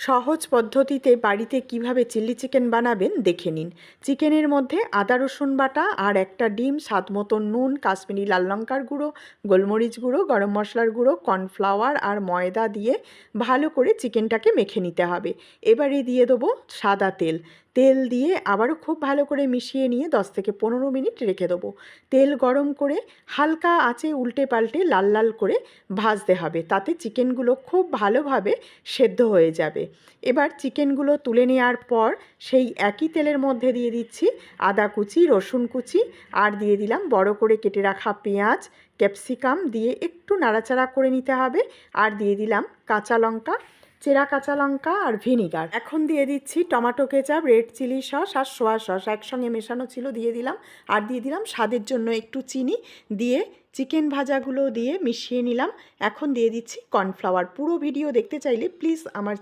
সহজ পদ্ধতিতে বাড়িতে কিভাবে চিলি চিকেন বানাবেন দেখে নিন। চিকেনের মধ্যে আদা রসুন বাটা আর একটা ডিম, স্বাদ মতো নুন, কাশ্মীরি লাল লঙ্কার গুঁড়ো, গোলমরিচ গুঁড়ো, গরম মশলার গুঁড়ো, কর্নফ্লাওয়ার আর ময়দা দিয়ে ভালো করে চিকেনটাকে মেখে নিতে হবে। এবারে দিয়ে দেবো সাদা তেল। তেল দিয়ে আবারও খুব ভালো করে মিশিয়ে নিয়ে 10 থেকে 15 মিনিট রেখে দেবো। তেল গরম করে হালকা আঁচে উল্টে পাল্টে লাল লাল করে ভাজতে হবে, তাতে চিকেনগুলো খুব ভালোভাবে সেদ্ধ হয়ে যাবে। এবার চিকেনগুলো তুলে নেওয়ার পর সেই একই তেলের মধ্যে দিয়ে দিচ্ছি আদা কুচি, রসুন কুচি আর দিয়ে দিলাম বড় করে কেটে রাখা পেঁয়াজ, ক্যাপসিকাম দিয়ে একটু নাড়াচাড়া করে নিতে হবে। আর দিয়ে দিলাম কাঁচা লঙ্কা, চেরা কাঁচা লঙ্কা আর ভিনিগার। এখন দিয়ে দিচ্ছি tomato ketchup, red chilli sauce আর সোয়া সস একসঙ্গে মেশানো ছিল দিয়ে দিলাম। আর দিয়ে দিলাম স্বাদের জন্য একটু চিনি। দিয়ে চিকেন ভাজাগুলো দিয়ে মিশিয়ে নিলাম। এখন দিয়ে দিচ্ছি কর্নফ্লাওয়ার। পুরো ভিডিও দেখতে চাইলে প্লিজ আমার